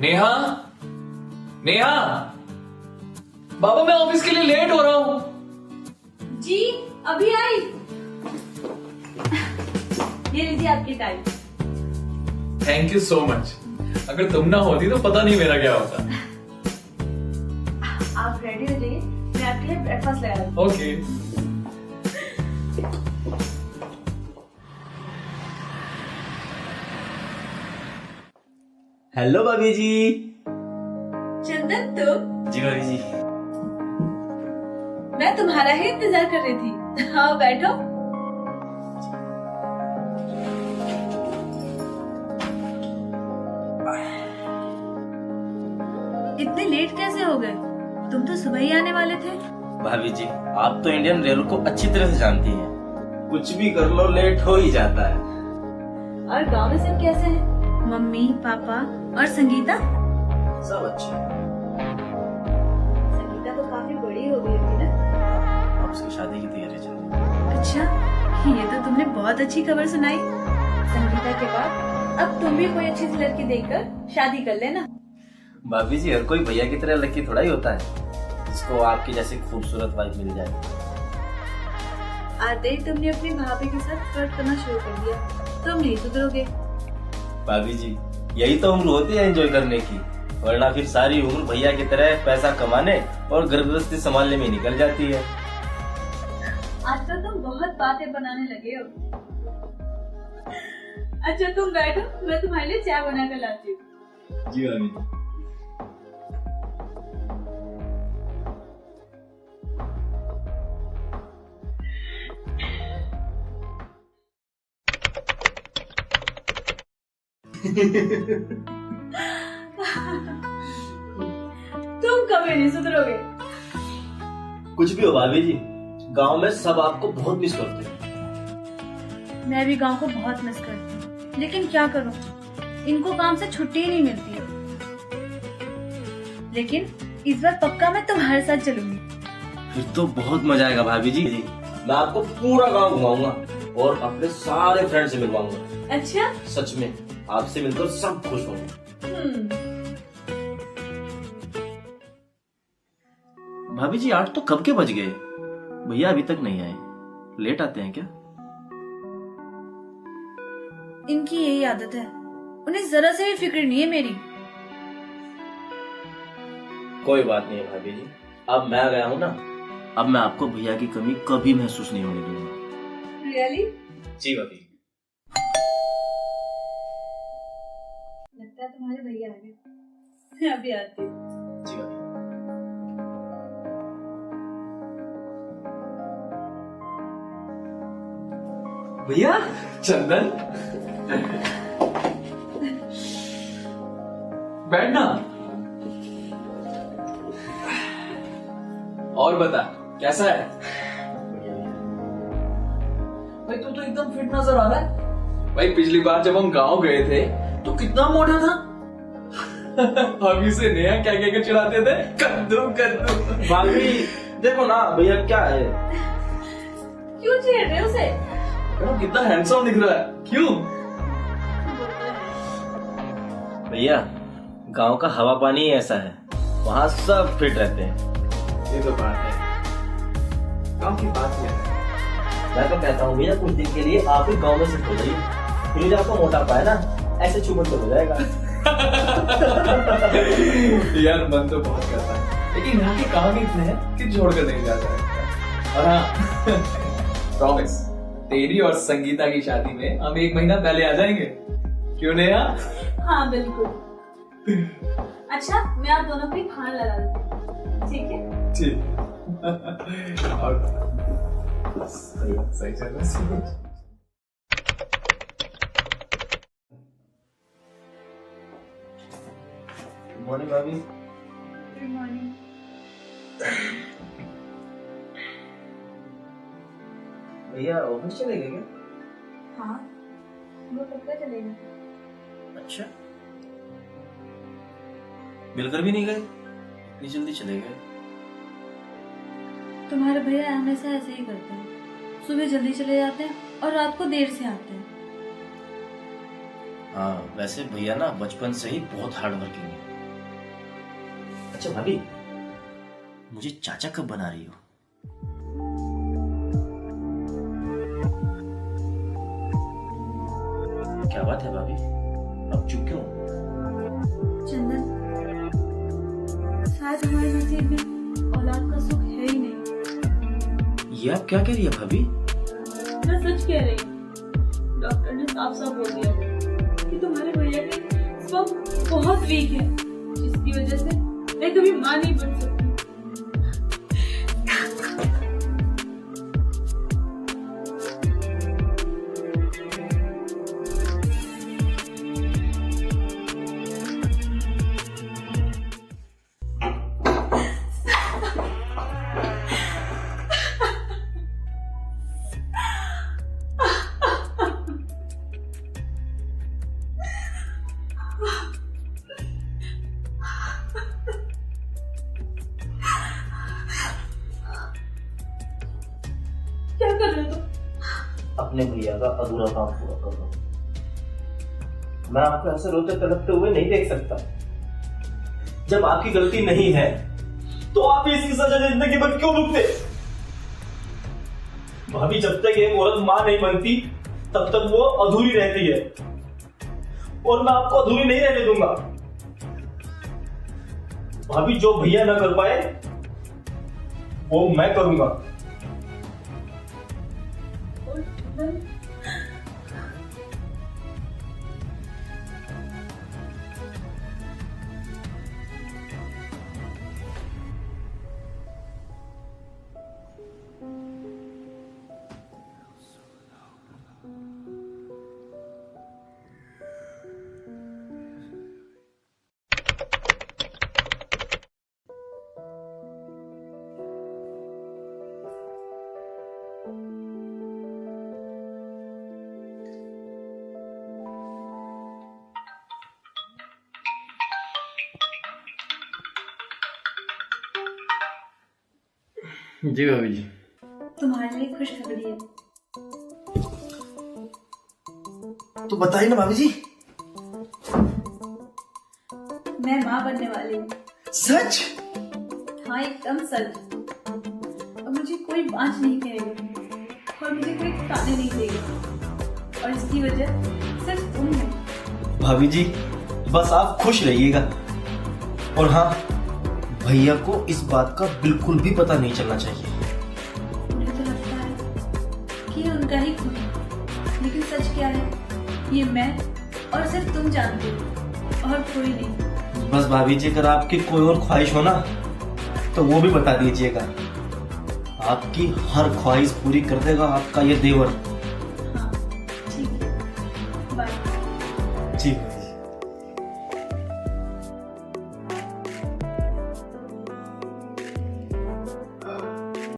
नेहा, नेहा, बाबा मैं ऑफिस के लिए लेट हो रहा हूँ। जी अभी आई। ये लीजिए आपकी time. Thank you so much. अगर तुम ना होती तो पता नहीं मेरा क्या होता। आप रेडी हो जाइए, मैं आपके लिए ब्रेकफास्ट ले आई हूँ। ओके। हेलो भाभी जी। चंदन तुम? जी भाभी जी। मैं तुम्हारा ही इंतजार कर रही थी। हाँ बैठो। इतने लेट कैसे हो गए? तुम तो सुबह ही आने वाले थे। भाभी जी आप तो इंडियन रेल को अच्छी तरह से जानती हैं। कुछ भी कर लो लेट हो ही जाता है। और गांव में सब कैसे हैं? मम्मी पापा और संगीता? सब अच्छे। संगीता तो काफी बड़ी हो गई होगी ना? अब उसकी शादी की तैयारी चल रही है। अच्छा, ये तो तुमने बहुत अच्छी खबर सुनाई। संगीता के बाद अब तुम भी कोई अच्छी सी लड़की देखकर शादी कर लेना। भाभी जी हर कोई भैया की तरह लड़की थोड़ा ही होता है जिसको आपकी जैसी खूबसूरत वाइफ मिल जाए। आते ही तुमने अपनी भाभी के साथ फ्लर्ट करना शुरू कर दिया। तुम नहीं सुधरोगे। भाभी जी यही तो उम्र होती है एंजॉय करने की, वरना फिर सारी उम्र भैया की तरह पैसा कमाने और घर गृहस्थी संभालने में निकल जाती है। आजकल तुम बहुत बातें बनाने लगे हो। अच्छा तुम बैठो, मैं तुम्हारे लिए चाय बना कर लाती हूँ। जी भाभी जी। तुम कभी नहीं सुधरोगे। कुछ भी हो भाभी जी, गांव में सब आपको बहुत मिस करते हैं। मैं भी गांव को बहुत मिस करती हूँ, लेकिन क्या करूँ, इनको काम से छुट्टी ही नहीं मिलती है। लेकिन इस बार पक्का मैं तुम्हारे साथ चलूंगी। फिर तो बहुत मजा आएगा भाभी जी। मैं आपको पूरा गांव घुमाऊंगा और अपने सारे फ्रेंड से मिलवाऊंगा। अच्छा? सच में आपसे मिलकर सब खुश होंगे। भाभी जी 8 तो कब के बज गए? भैया अभी तक नहीं आए, लेट आते हैं क्या? इनकी यही आदत है, उन्हें जरा से भी फिक्र नहीं है मेरी। कोई बात नहीं है भाभी जी, अब मैं आ गया हूँ ना, अब मैं आपको भैया की कमी कभी महसूस नहीं होने दूंगा। रियली? जी भाभी। लगता है तुम्हारे भैया आ गए। मैं अभी आती हूँ। जी भाभी। भैया चंदन, बैठना। और बता कैसा है? भाई तू तो एकदम फिट नजर आ रहा है। भाई पिछली बार जब हम गांव गए थे तो कितना मोटा था। अभी से नया क्या क्या कर चिढ़ाते थे, कद्दू कद्दू। भाभी देखो ना भैया क्या है। क्यों छेड़ रहे हो उसे? वो कितना हैंडसम दिख रहा है। क्यों? भैया गांव का हवा पानी ही ऐसा है, वहाँ सब फिट रहते हैं। ये तो बात है, गांव की बात ही है। मैं तो कहता हूँ भैया कुछ दिन के लिए आप ही गांव में शिफ्ट हो जाइए, फिर जो आपको मोटापा है ना ऐसे छुपट तो हो जाएगा। यार मन तो बहुत करता है, लेकिन यहाँ के काम ही इतने हैं कि छोड़कर नहीं जाता है। और हाँ प्रॉमिस, तेरी और संगीता की शादी में हम 1 महीना पहले आ जाएंगे। क्यों नेहा? हाँ बिल्कुल। अच्छा मैं आप दोनों को खाना लगा देती हूँ, ठीक है? ठीक। और सही चल रहा है। गुड मॉर्निंग भाभी। Good morning. भैया ऑफिस चले गए क्या? हाँ वो कब तक चलेगा? अच्छा मिलकर भी नहीं गए, इतनी जल्दी चले गए। तुम्हारे भैया हमेशा ऐसे ही करते हैं, सुबह जल्दी चले जाते हैं और रात को देर से आते हैं। हाँ वैसे भैया ना बचपन से ही बहुत हार्ड वर्किंग है। अच्छा भाभी, मुझे चाचा कब बना रही हो? क्या बात है भाभी, अब चुप क्यों? चंदन, शायद हमारे नसीब में औलाद का सुख है ही नहीं। ये आप क्या कह रही है भाभी? मैं सच कह रही हूँ। डॉक्टर ने साफ साफ बोल दिया कि तुम्हारे भैया की स्पर्म बहुत वीक है, जिसकी वजह से मैं कभी मां नहीं बन सकती। क्या कर रहे हो तुम? अपने भैया का अधूरा काम पूरा कर रहा हूं। मैं आपको ऐसे रोते तड़पते हुए नहीं देख सकता। जब आपकी गलती नहीं है तो आप इसकी सजा जिंदगी भर क्यों भुगते? भाभी, जब तक एक औरत मां नहीं बनती तब तक वो अधूरी रहती है, और मैं आपको अधूरी नहीं रहने दूंगा। भाभी, जो भैया ना कर पाए वो मैं करूंगा। जी भाभी जी। तुम्हारे लिए खुशखबरी है। तो बताइए ना भाभी जी। मैं माँ बनने वाली हूँ। सच? हाँ, एकदम सच। अब मुझे कोई बांझ नहीं कहेगा और मुझे कोई खाने नहीं देगा, और इसकी वजह सिर्फ तुम हो। भाभी जी, बस आप खुश रहिएगा। और हाँ, भैया को इस बात का बिल्कुल भी पता नहीं चलना चाहिए। मुझे तो लगता है कि ये उनका ही खून है, लेकिन सच क्या है ये मैं और सिर्फ तुम जानते हो, और कोई नहीं। बस भाभी जी, अगर आपकी कोई और ख्वाहिश हो ना तो वो भी बता दीजिएगा। आपकी हर ख्वाहिश पूरी कर देगा आपका ये देवर। हाँ, ठीक है, बाय। जी।